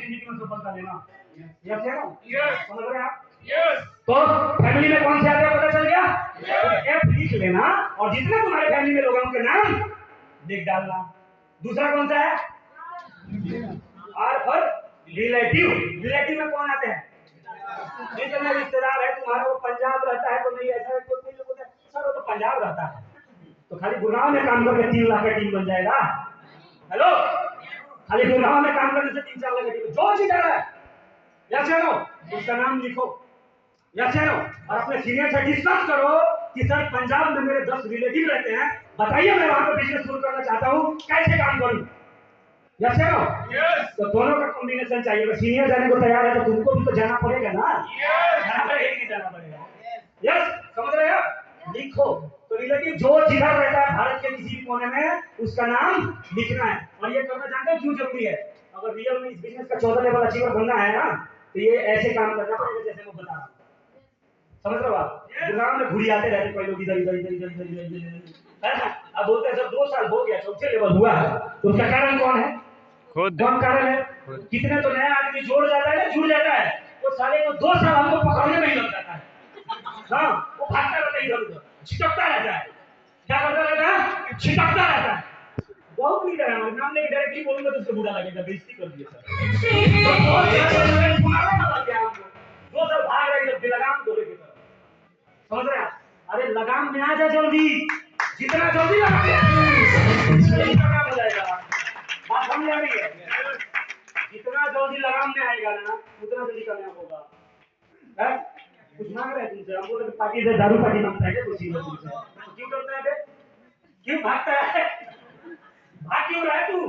जिंदगी में सफलता लेना। यस है ना? यस। समझ रहे हैं आप? यस। तो फैमिली में कौन से आते हैं पता चल गया? एफ लिख लेना और जितने तुम्हारे फैमिली में लोग हैं उनके नाम लिख डालना। दूसरा कौन सा है? Are for relative. रिलेटिव में कौन आते हैं? जितने रिश्तेदार है तुम्हारा, वो पंजाब रहता है तो नहीं, ऐसा है कोई लोग होता है सर वो तो पंजाब रहता है, तो खाली गुड़गांव में काम करके 3 लाख का टीम बन जाएगा। हेलो, खाली गुड़गांव में काम करने से 3-4 लाख का टीम जो चीटर है यस है नो, उसका नाम लिखो यस है नो, और अपने सीनियर से डिस्कस करो कि सर पंजाब में मेरे 10 रिलेटिव रहते हैं, बताइए मैं वहां पर बिजनेस शुरू करना चाहता हूँ, कैसे काम करूँ? यस है नो? तो दोनों का कॉम्बिनेशन चाहिए। अगर सीनियर जाने को तैयार है तो तुमको भी तो जाना पड़ेगा ना। जाना पड़ेगा कि जाना पड़ेगा? यस, समझ रहे हो? लिखो। तो रिलेटिव जो जिधर रहता है भारत के किसी भी कोने में उसका नाम लिखना है। और ये करना जानते हो क्यों जरूरी है? अगर रियल में इस बिजनेस का 14 लेवल अचीवर बनना है ना, तो ये ऐसे काम करना पड़ेगा जैसे मैं बता रहा हूँ। समझ रहे हो आप? गुड़गांव में घुड़ी आते रहते कोई लोग इधर इधर इधर इधर इधर इधर है ना। अब बोलते हैं सर 2 साल हो गया, चौथे लेवल हुआ है, तो उसका कारण कौन है? कौन कारण है? कितने तो नया आदमी जोड़ जाता है ना, जुड़ जाता है, वो साले को 2 साल हमको पकड़ने में ही लग जाता है। हाँ, वो भागता रहता है इधर उधर, छिटकता रहता है। क्या करता रहता है? छिटकता रहता है। बहुत लीडर है हमारे, नाम लेके डायरेक्टली बोलूंगा तो उसको बुरा लगेगा, बेइज्जती कर दिया सर। 2 साल भाग रहे इधर बेलगाम डोरे की तरफ। समझ रहे हैं? अरे लगाम में आ जा जल्दी, जितना जल्दी लगाम हो जाएगा। बात समझ आ रही है? जितना जल्दी लगाम में आएगा ना उतना जल्दी कामयाब होगा। है? कुछ मांग रहे हैं तुमसे, हम बोले पार्टी से दारू पार्टी मांगता है क्या कुछ चीज तुमसे? तो क्यों करता है बे? क्यों भागता है? भाग क्यों रहा है तू?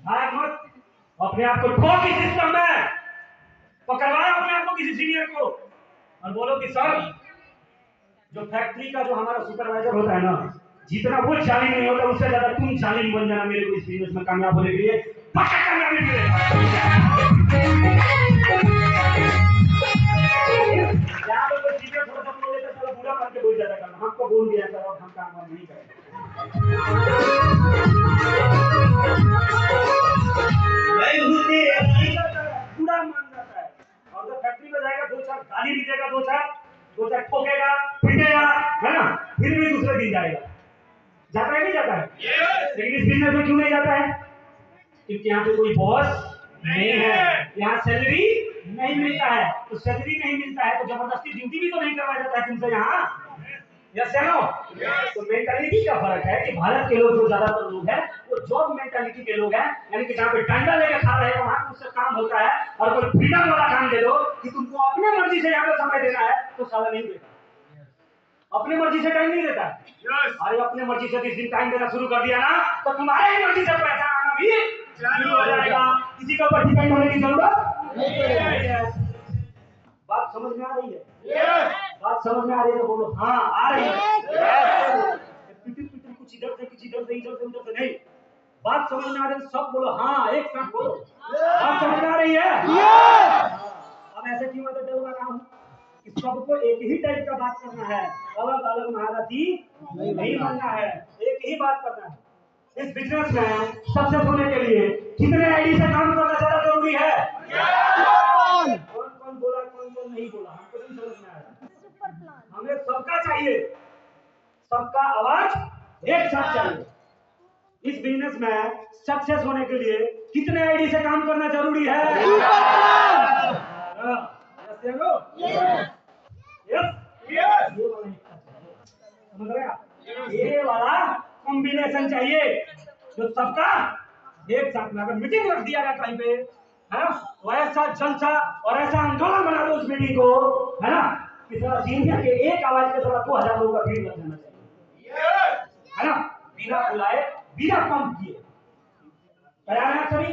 भाग मत, अपने आप को ठोक इस सिस्टम में, पकड़वाओ अपने आप को किसी सीनियर को और बोलो कि सर जो फैक्ट्री का जो हमारा सुपरवाइजर होता है ना, जितना वो जालिम नहीं होता उससे ज्यादा तुम जालिम बन जाना मेरे को इस बिजनेस में कामयाब होने के लिए। पक्का कामयाबी मिलेगा। यहाँ पे कोई सीनियर थोड़ा सा बोल देता है बुरा मान के बोल जाता है, हमको बोल दिया सर और हम काम नहीं करेंगे। बुरा मान जाता है और जब फैक्ट्री में जाएगा 2-4 गाली भी देगा, 2-4 ठोकेगा, पिटेगा, है ना, फिर भी दूसरे दिन जाएगा। जाता है नहीं जाता है? लेकिन इस बिजनेस में क्यों नहीं जाता है? क्योंकि यहाँ पे कोई बॉस नहीं है, यहाँ सैलरी नहीं मिलता है। तो सैलरी नहीं मिलता है तो जबरदस्ती ड्यूटी भी तो नहीं करवाया जाता है तुमसे यहाँ। यस है नो? तो मेंटालिटी का फर्क है कि भारत के लोग जो ज्यादातर लोग हैं वो जॉब मेंटालिटी के लोग हैं, यानी कि जहाँ पे डंडा लेकर खा रहे हैं वहां उससे काम होता है। और कोई फ्रीडम वाला काम दे दो कि तुमको अपने मर्जी से यहाँ पे समय देना है तो साला नहीं देता, अपने मर्जी से टाइम नहीं देता। अरे अपने मर्जी से जिस दिन टाइम देना शुरू कर दिया ना तो तुम्हारे ही मर्जी से पैसा आना भी चालू हो जाएगा, किसी के ऊपर डिपेंड होने की जरूरत नहीं है। बात समझ में आ रही है? बात समझ में आ रही है तो बोलो हाँ आ रही है। कुछ इधर से कुछ इधर से, इधर से उधर से नहीं, बात समझ में आ रही है सब बोलो हाँ, एक साथ बोलो। बात समझ में आ रही है? अब ऐसे क्यों मैं डर रहा हूँ कि सबको एक ही टाइप का बात करना है, अलग अलग महारथी नहीं बनना है, एक ही बात करना है। इस बिजनेस में सक्सेस होने के लिए कितने आईडी से काम करना ज्यादा जरूरी है? कौन कौन बोला कौन कौन नहीं बोला हमको नहीं समझ में आया। हमें सबका चाहिए, सबका आवाज एक साथ चाहिए। इस बिजनेस में सक्सेस होने के लिए कितने आईडी से काम करना जरूरी है? समझ रहे आप? ये वाला कॉम्बिनेशन चाहिए जो सबका एक साथ में। अगर मीटिंग रख दिया गया टाइम पे, है ना, तो ऐसा जलसा और ऐसा आंदोलन बना दो उस मीटिंग को, है ना, कि सारा सीनियर के एक आवाज के साथ 2000 लोगों का भीड़ लग जाना चाहिए, है ना, बिना बुलाए बिना कम किए। तैयार है सभी?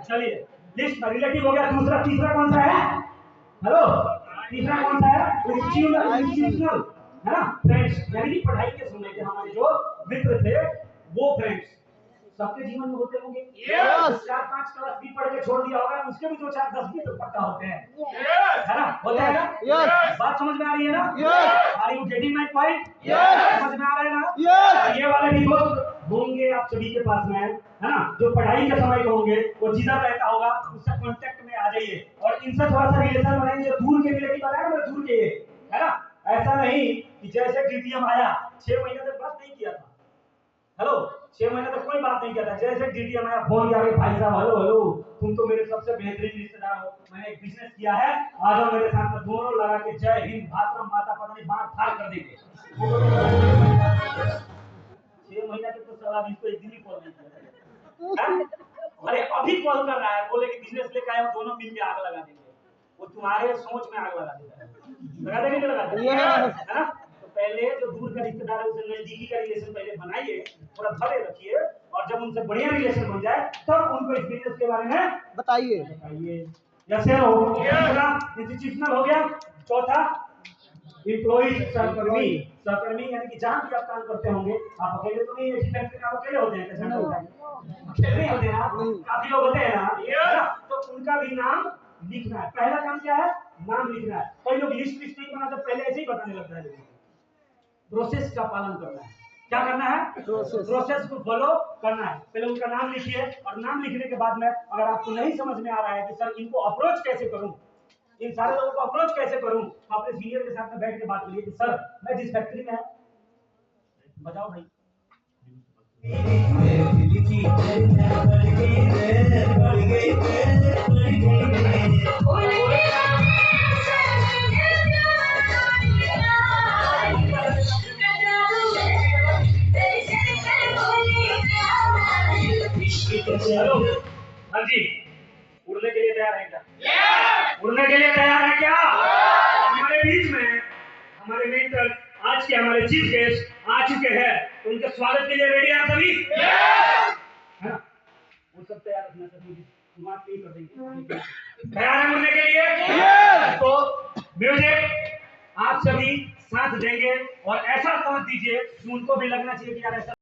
चलिए, लिस्ट में रिलेटिव हो गया। दूसरा तीसरा कौन सा है? हेलो, तीसरा कौन सा है? इंस्टीट्यूशनल, है ना, फ्रेंड्स, यानी कि पढ़ाई के समय के हमारे जो मित्र थे वो फ्रेंड्स सबके जीवन में होते होंगे। 4-5 क्लास भी पढ़ के छोड़ दिया होगा, उसके भी 2-4-10 भी तो पक्का होते हैं, है ना, होते हैं ना। बात समझ में आ रही है ना? Are you getting my point? समझ में आ रहा है ना? ये वाले भी दोस्त होंगे आप सभी के पास में, है ना, जो पढ़ाई के समय के होंगे, वो जिधर रहता होगा उससे कांटेक्ट में आ जाइए और इनसे थोड़ा सा रिलेशन बनाइए। जो दूर के लिए बताया ना, दूर के, है ना, ऐसा नहीं कि जैसे डीटीएम आया 6 महीने तक बात नहीं किया था। हेलो, 6 महीने तक कोई बात नहीं किया था। जैसे डीटीएम आया फोन किया, भाई साहब हेलो हेलो, तुम तो मेरे सबसे बेहतरीन रिश्तेदार हो, मैंने एक बिजनेस किया है, आ जाओ मेरे साथ में, दोनों लगा के जय हिंद भातरम माता पता नहीं बात फाड़ कर देंगे। 6 महीने तक तो सलाह इसको एक दिन ही कॉल नहीं किया। अरे अभी कॉल कर रहा है, बोले कि बिजनेस लेकर आए, दोनों मिल के आग लगा देंगे। वो तुम्हारे सोच में आग लगा देता है, लगा देंगे कि लगा देंगे, है ना। तो पहले जो दूर का रिश्तेदार है उससे नजदीकी का रिलेशन पहले बनाइए, थोड़ा धरे रखिए, और जब उनसे बढ़िया रिलेशन बन जाए तब उनको इस बिजनेस के बारे में बताइए। जैसे हो इंस्टीट्यूशनल हो गया। चौथा एम्प्लॉई, सहकर्मी। सहकर्मी यानी कि जहां भी आप काम करते होंगे, आप अकेले तो नहीं, एक फैक्ट्री में आप अकेले होते हैं, कैसे होता है, अकेले नहीं होते ना, काफी लोग होते हैं ना, तो उनका भी नाम लिखना है। पहला काम क्या है, नाम लिखना है। कोई लोग लिस्ट नहीं बनाते, पहले ऐसे ही बताने लगता है। प्रोसेस का पालन करना है। क्या करना है, प्रोसेस को फॉलो करना है। पहले उनका नाम लिखिए, और नाम लिखने के बाद में अगर आपको नहीं समझ में आ रहा है कि सर इनको अप्रोच कैसे करूं, इन सारे लोगों को अप्रोच कैसे करूं, तो अपने सीनियर के साथ में बैठ के बात करिए कि सर मैं जिस फैक्ट्री में, बताओ भाई, हेलो, हाँ जी, उड़ने के लिए तैयार है क्या? उड़ने के लिए तैयार है क्या? हमारे बीच में हमारे मेंटर, आज के हमारे चीफ गेस्ट आ चुके हैं, तो उनके स्वागत के लिए रेडी हैं सभी? है ना, वो सब तैयार रखना, सभी शुरुआत नहीं कर देंगे। तैयार है उड़ने के लिए? तो म्यूजिक, आप सभी साथ देंगे और ऐसा साथ दीजिए कि उनको भी लगना चाहिए कि यार ऐसा